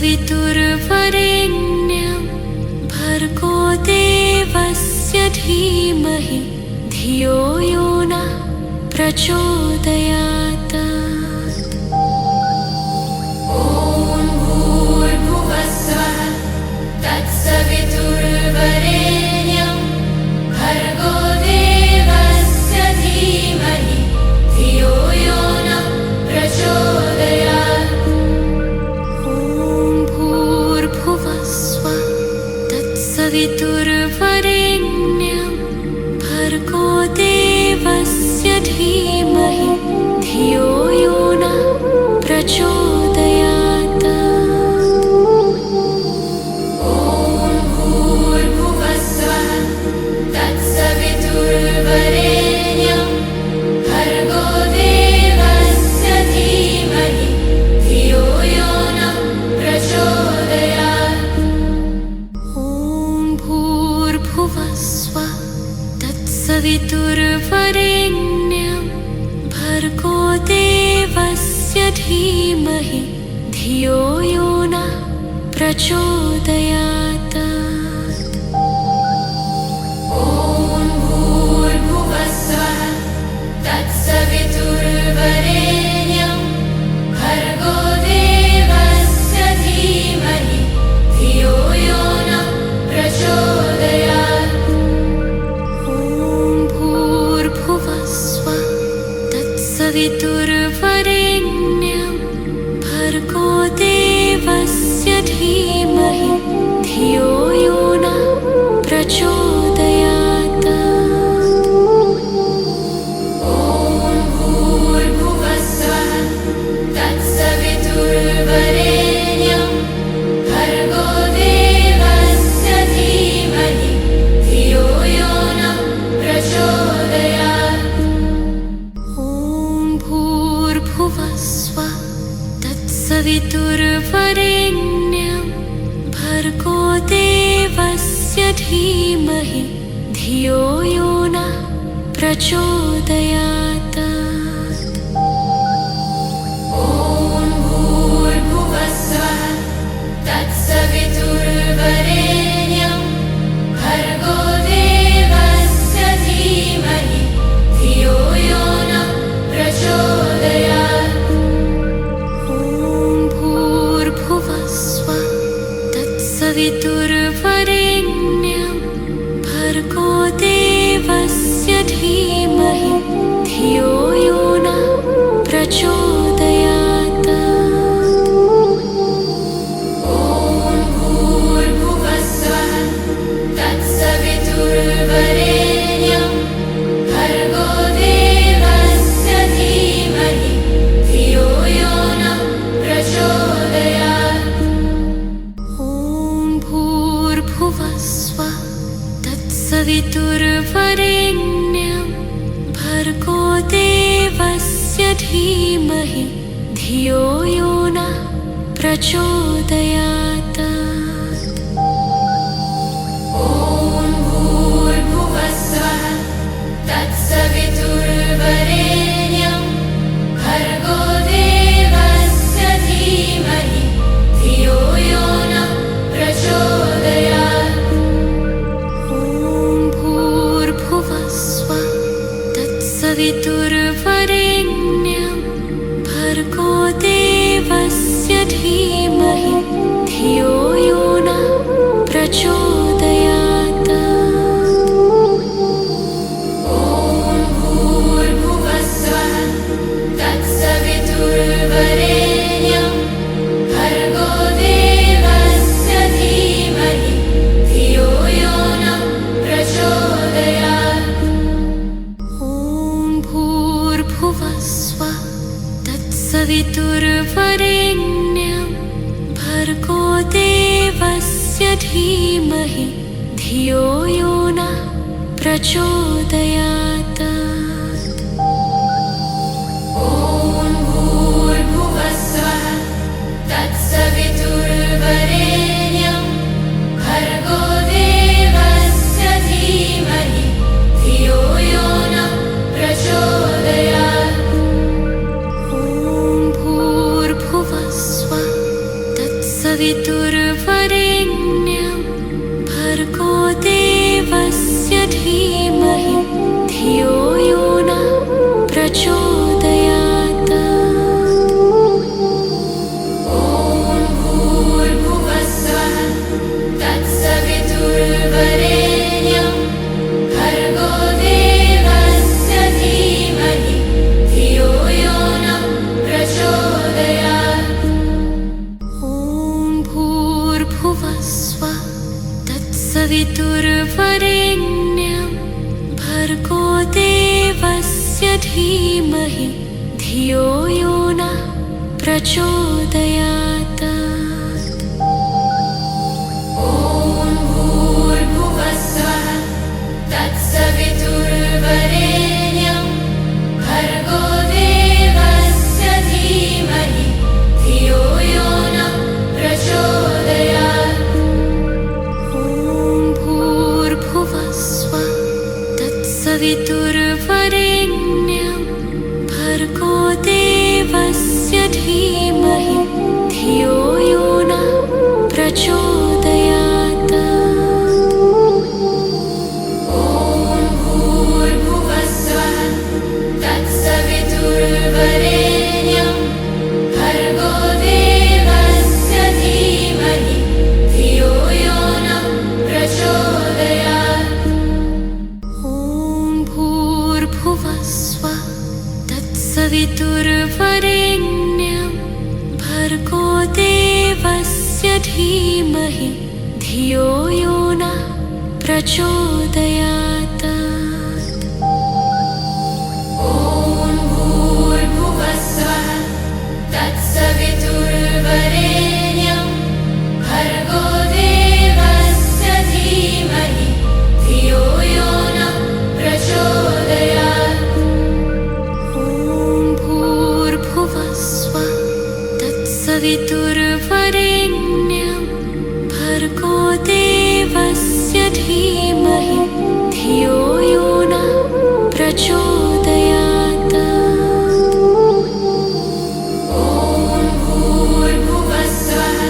तत्सवितुर्वरेण्यं भर्गो देवस्य धीमहि धियो यो नः प्रचोदयात्। ॐ भूर्भुवस्सुवः तत्सवितुर्वरेण्यं भर्गो देवस्य धीमहि धियो यो नः प्रचोदयात्। ॐ भूर्भुवस्सुवः तत्सवितुर्वरेण्यं भर्गो देवस्य धीमहि धियो यो नः प्रचोदयात्। ॐ भूर्भुवस्सुवः तत्सवितुर्वरेण्यं भर्गो देवस्य धीमहि धियो यो नः प्रचोदयात्। ॐ भूर्भुवस्सुवः तत्सवितुर्वरेण्यं भर्गो देवस्य धीमहि धियो यो नः प्रचोदयात्। ॐ भूर्भुवस्सुवः तत्सवितुर्वरेण्यं भर्गो देवस्य धीमहि धियो यो नः प्रचोदयात्। ॐ भूर्भुवस्सुवः तत्सवितुर्वरेण्यं भर्गो देवस्य धीमहि धियो यो नः प्रचोदयात्। ॐ भूर्भुवस्सुवः तत्सवितुर्वरेण्यं भर्गो देवस्य धीमहि धियो यो नः प्रचोदयात्। ॐ भूर्भुवस्सुवः तत्सवितुर्वरेण्यं भर्गो देवस्य धीमहि धियो यो नः प्रचोदयात्। ॐ भूर्भुवस्सुवः तत्सवितुर्वरेण्यं भर्गो देवस्य धीमहि धियो यो नः प्रचोदयात्। ॐ भूर्भुवस्सुवः तत्सवितुर्वरेण्यं भर्गो देवस्य धीमहि धियो यो नः प्रचोदयात्। ॐ भूर्भुवस्सुवः तत्सवितुर्वरेण्यं भर्गो देवस्य धीमहि धियो यो नः प्रचोदयात्। ॐ भूर्भुवस्सुवः तत्सवितुर्वरेण्यं भर्गो देवस्य धीमहि धियो यो नः प्रचोदयात्। ॐ भूर्भुवस्सुवः तत्सवितुर्वरेण्यं भर्गो देवस्य धीमहि धियो यो नः प्रचोदयात्। ॐ भूर्भुवस्सुवः तत्सवितुर्वरेण्यं भर्गो देवस्य धीमहि धियो यो नः प्रचोदयात्। ॐ भूर्भुवस्सुवः तत्सवितुर्वरेण्यं भर्गो देवस्य धीमहि धियो यो नः प्रचोदयात्। ॐ भूर्भुवस्सुवः तत्सवितुर्वरेण्यं भर्गो देवस्य धीमहि धियो यो नः प्रचोदयात्। ॐ भूर्भुवस्सुवः तत्सवितुर्वरेण्यं भर्गो देवस्य धीमहि धियो यो नः प्रचोदयात्। ॐ भूर्भुवस्सुवः तत्सवितुर्वरेण्यं भर्गो देवस्य धीमहि धियो यो नः प्रचोदयात्। ॐ भूर्भुवस्सुवः तत्सवितुर्वरेण्यं भर्गो देवस्य धीमहि धियो यो नः प्रचोदयात्। ॐ भूर्भुवस्सुवः तत्सवितुर्वरेण्यं भर्गो देवस्य धीमहि धियो यो नः प्रचोदयात्। ॐ भूर्भुवस्सुवः तत्सवितुर्वरेण्यं भर्गो देवस्य धीमहि धियो यो नः प्रचोदयात्। ॐ भूर्भुवस्सुवः तत्सवितुर्वरेण्यं भर्गो देवस्य धीमहि धियो यो नः प्रचोदयात्। ॐ भूर्भुवस्सुवः तत्सवितुर्वरेण्यं भर्गो देवस्य धीमहि धियो यो नः प्रचोदयात्। ॐ भूर्भुवस्सुवः तत्सवितुर्वरेण्यं भर्गो देवस्य धीमहि धियो यो नः प्रचोदयात्। ॐ भूर्भुवस्सुवः तत्सवितुर्वरेण्यं भर्गो देवस्य धीमहि धियो यो नः प्रचोदयात्। ॐ भूर्भुवस्सुवः तत्सवितुर्वरेण्यं भर्गो देवस्य धीमहि धियो यो नः प्रचोदयात्। ॐ भूर्भुवस्सुवः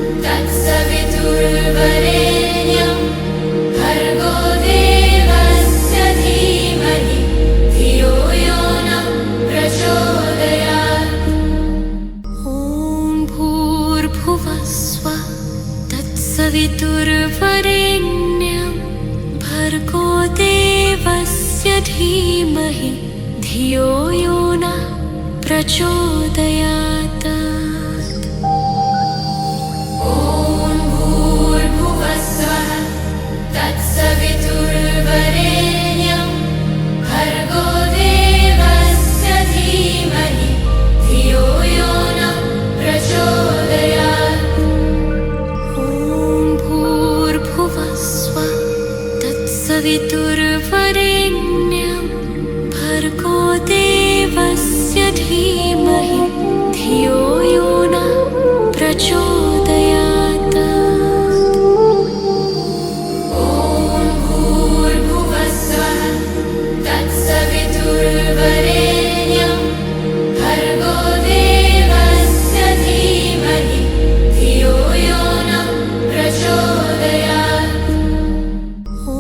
तत्सवितुर्वरेण्यं भर्गो देवस्य धीमहि धियो यो नः प्रचोदयात्। ॐ भूर्भुवस्सुवः तत्सवितुर्वरेण्यं भर्गो देवस्य धीमहि धियो यो नः प्रचोदयात्। ॐ भूर्भुवस्सुवः तत्सवितुर्वरेण्यं भर्गो देवस्य धीमहि धियो यो नः प्रचोदयात्। ॐ भूर्भुवस्सुवः तत्सवितुर्वरेण्यं भर्गो देवस्य धीमहि धियो यो नः प्रचोदयात्। ॐ भूर्भुवस्सुवः तत्सवितुर्वरेण्यं भर्गो देवस्य धीमहि धियो यो नः प्रचोदयात्। ॐ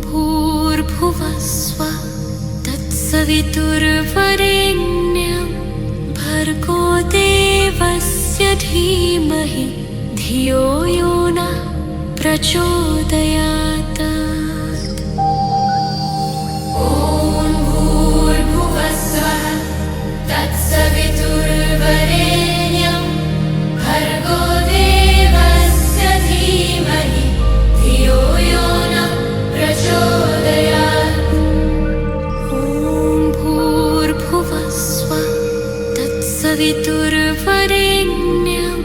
भूर्भुवस्सुवः तत्सवितुर्वरेण्यं भर्गो देवस्य धीमहि धियो यो नः प्रचोदयात्। ॐ भूर्भुवस्सुवः तत्सवितुर्वरेण्यं भर्गो देवस्य धीमहि धियो यो नः प्रचोदयात्। ॐ भूर्भुवस्सुवः तत्सवितुर्वरेण्यं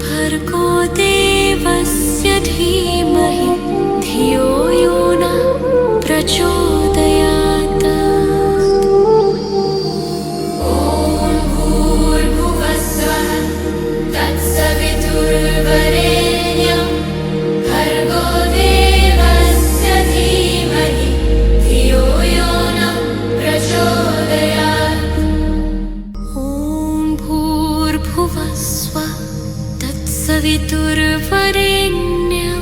भर्गो देवस्य धीमहि धियो यो नः प्रचोदयात्। ॐ भूर्भुवस्सुवः तत्सवितुर्वरेण्यं भर्गो देवस्य धीमहि धियो यो नः प्रचोदयात्। ॐ भूर्भुवस्सुवः तत्सवितुर्वरेण्यं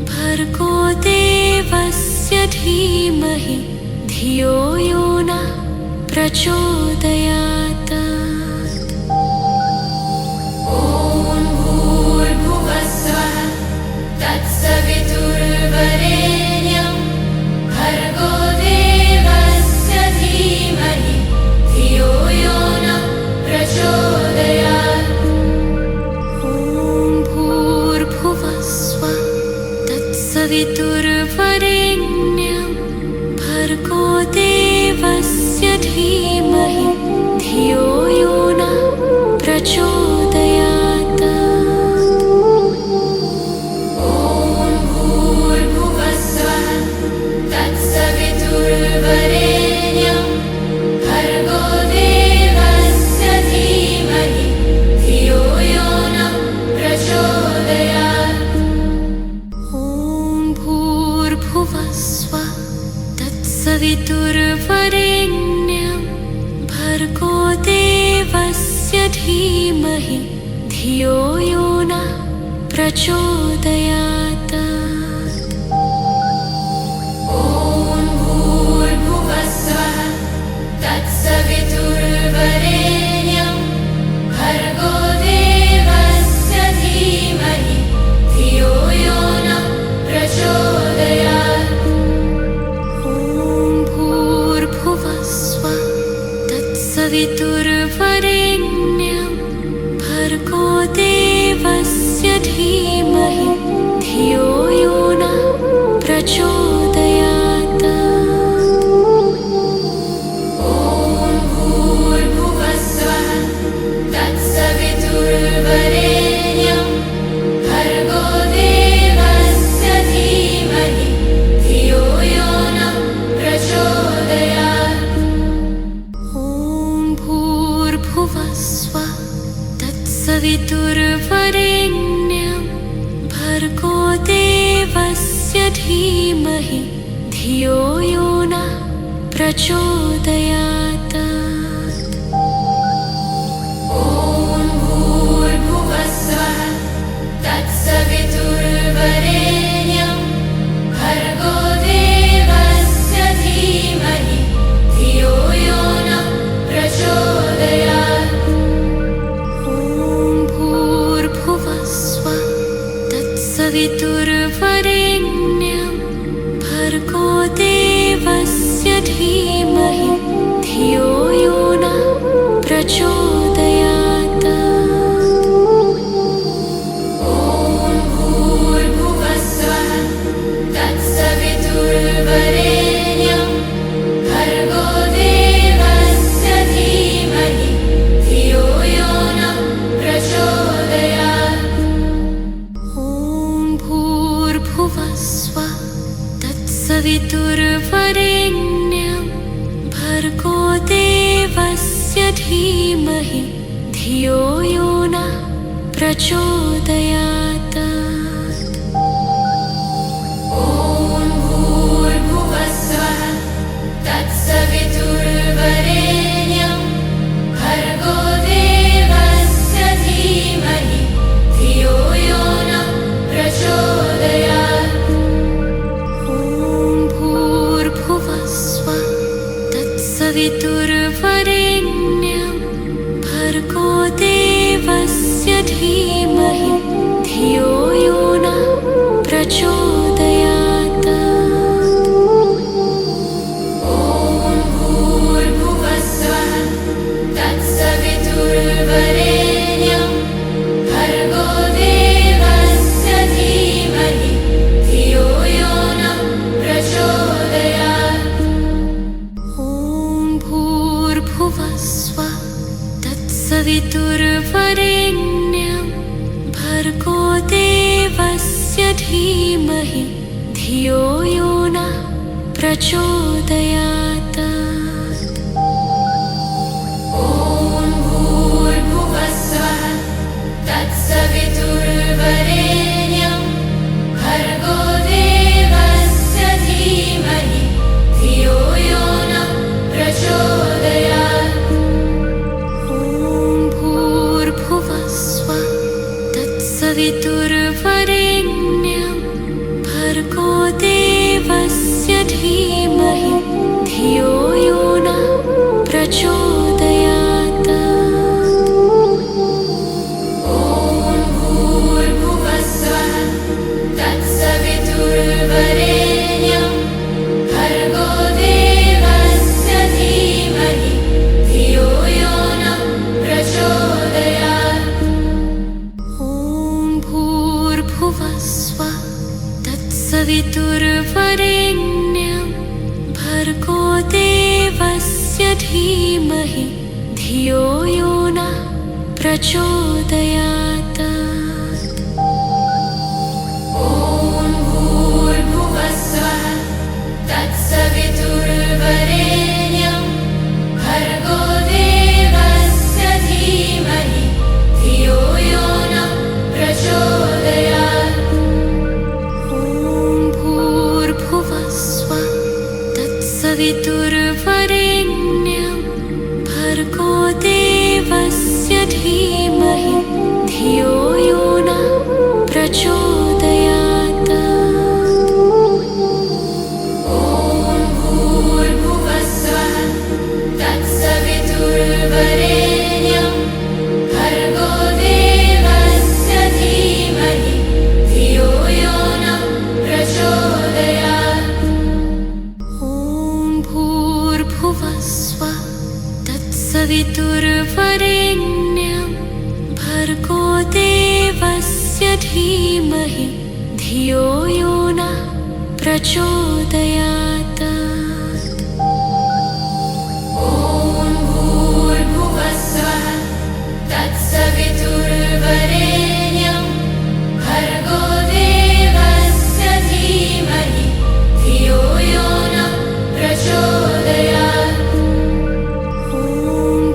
भर्गो देवस्य धीमहि धियो यो नः प्रचोदयात्। ॐ भूर्भुवस्सुवः तत्सवितुर्वरेण्यं भर्गो देवस्य धीमहि धियो यो नः प्रचोदयात्। ॐ भूर्भुवस्सुवः तत्सवितुर्वरेण्यं भर्गो देवस्य धीमहि धियो यो नः प्रचोदयात्। ॐ भूर्भुवस्सुवः तत्सवितुर्वरेण्यं भर्गो देवस्य धीमहि धियो यो नः प्रचोदयात्। ॐ भूर्भुवस्सुवः तत्सवितुर्वरेण्यं भर्गो देवस्य धीमहि धियो यो नः प्रचोदयात्। ॐ भूर्भुवस्सुवः तत्सवितुर्वरेण्यं भर्गो देवस्य धीमहि धियो यो नः प्रचोदयात्। ॐ भूर्भुवस्सुवः तत्सवितुर्वरेण्यं भर्गो देवस्य धीमहि धियो यो नः प्रचोदयात्। ॐ भूर्भुवस्सुवः तत्सवितुर्वरेण्यं भर्गो देवस्य धीमहि धियो यो नः प्रचोदयात्। ॐ भूर्भुवस्सुवः तत्सवितुर्वरेण्यं भर्गो देवस्य धीमहि धियो यो नः प्रचोदयात्। ॐ भूर्भुवस्सुवः तत्सवितुर्वरेण्यं भर्गो देवस्य धीमहि धियो यो नः प्रचोदयात्। ॐ भूर्भुवस्सुवः तत्सवितुर्वरेण्यं भर्गो देवस्य धीमहि धियो यो नः प्रचोदयात्। ॐ भूर्भुवस्सुवः तत्सवितुर्वरेण्यं भर्गो देवस्य धीमहि धियो यो नः प्रचोदयात्। ॐ भूर्भुवस्सुवः तत्सवितुर्वरेण्यं भर्गो देवस्य धीमहि धियो यो नः प्रचोदयात्। ॐ भूर्भुवस्सुवः तत्सवितुर्वरेण्यं भर्गो देवस्य धीमहि धियो यो नः प्रचोदयात्। ॐ भूर्भुवस्सुवः तत्सवितुर्वरेण्यं भर्गो देवस्य धीमहि धियो यो नः प्रचोदयात्। ॐ भूर्भुवस्सुवः तत्सवितुर्वरेण्यं भर्गो देवस्य धीमहि धियो यो नः प्रचोदयात्। ॐ भूर्भुवस्सुवः तत्सवितुर्वरेण्यं भर्गो देवस्य धीमहि धियो यो नः प्रचोदयात्। ॐ भूर्भुवस्सुवः तत्सवितुर्वरेण्यं भर्गो देवस्य धीमहि धियो यो नः प्रचोदयात्। ॐ भूर्भुवस्सुवः तत्सवितुर्वरेण्यं भर्गो देवस्य धीमहि धियो यो नः प्रचोदयात्। ॐ भूर्भुवस्सुवः तत्सवितुर्वरेण्यं भर्गो देवस्य धीमहि धियो यो नः प्रचोदयात्। ॐ भूर्भुवस्सुवः तत्सवितुर्वरेण्यं भर्गो देवस्य धीमहि धियो यो नः प्रचोदयात्। ॐ भूर्भुवस्सुवः तत्सवितुर्वरेण्यं भर्गो देवस्य धीमहि धियो यो नः प्रचोदयात्। ॐ भूर्भुवस्सुवः तत्सवितुर्वरेण्यं भर्गो देवस्य धीमहि धियो यो नः प्रचोदयात्। ॐ भूर्भुवस्सुवः तत्सवितुर्वरेण्यं भर्गो देवस्य धीमहि धियो यो नः प्रचोदयात्। ॐ भूर्भुवस्सुवः तत्सवितुर्वरेण्यं भर्गो देवस्य धीमहि धियो यो नः प्रचोदयात्। ॐ भूर्भुवस्सुवः तत्सवितुर्वरेण्यं भर्गो देवस्य धीमहि धियो यो नः प्रचोदयात्। ॐ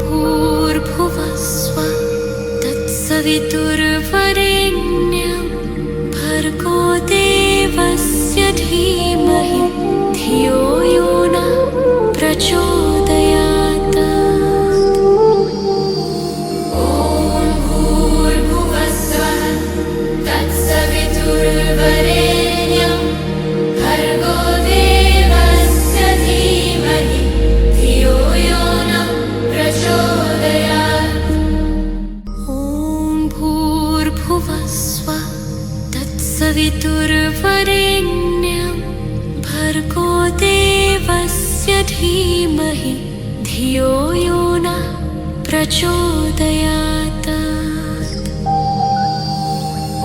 भूर्भुवस्सुवः तत्सवितुर्वरेण्यं भर्गो देवस्य धीमहि धियो यो नः प्रचोदयात्। ॐ भूर्भुवस्सुवः तत्सवितुर्वरेण्यं भर्गो देवस्य धीमहि धियो यो नः प्रचोदयात्। ॐ भूर्भुवस्सुवः तत्सवितुर्वरेण्यं भर्गो देवस्य धीमहि धियो यो नः प्रचोदयात्।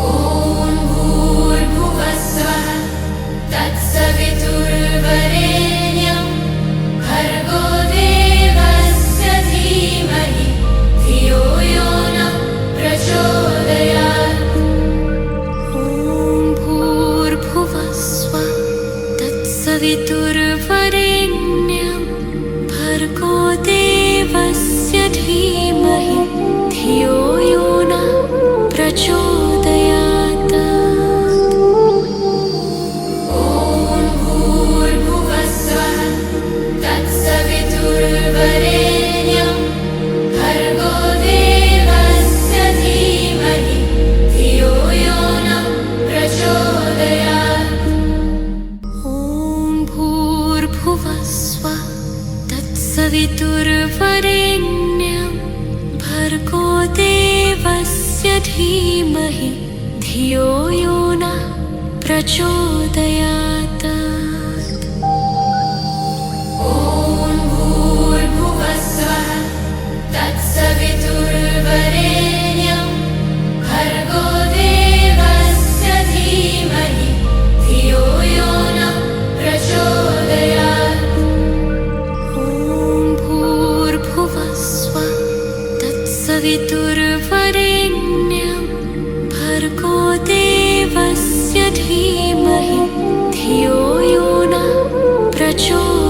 ॐ भूर्भुवस्सुवः तत्सवितुर्वरेण्यं भर्गो देवस्य धीमहि धियो यो नः प्रचोदयात्। ॐ भूर्भुवस्सुवः तत्सवितुर्वरेण्यं भर्गो देवस्य धीमहि धियो यो नः प्रचोदयात्। ॐ भूर्भुवस्सुवः तत्सवितुर्वरेण्यं भर्गो देवस्य धीमहि धियो यो नः प्रचोदयात्। ॐ भूर्भुवस्सुवः तत्सवितुर्वरेण्यं भर्गो देवस्य धीमहि धियो यो नः प्रचोदयात्। ॐ भूर्भुवस्सुवः तत्सवितुर्वरेण्यं भर्गो देवस्य धीमहि धियो यो नः प्रचोदयात्। ॐ भूर्भुवस्सुवः तत्सवितुर्वरेण्यं भर्गो देवस्य धीमहि धियो यो नः प्रचोदयात्।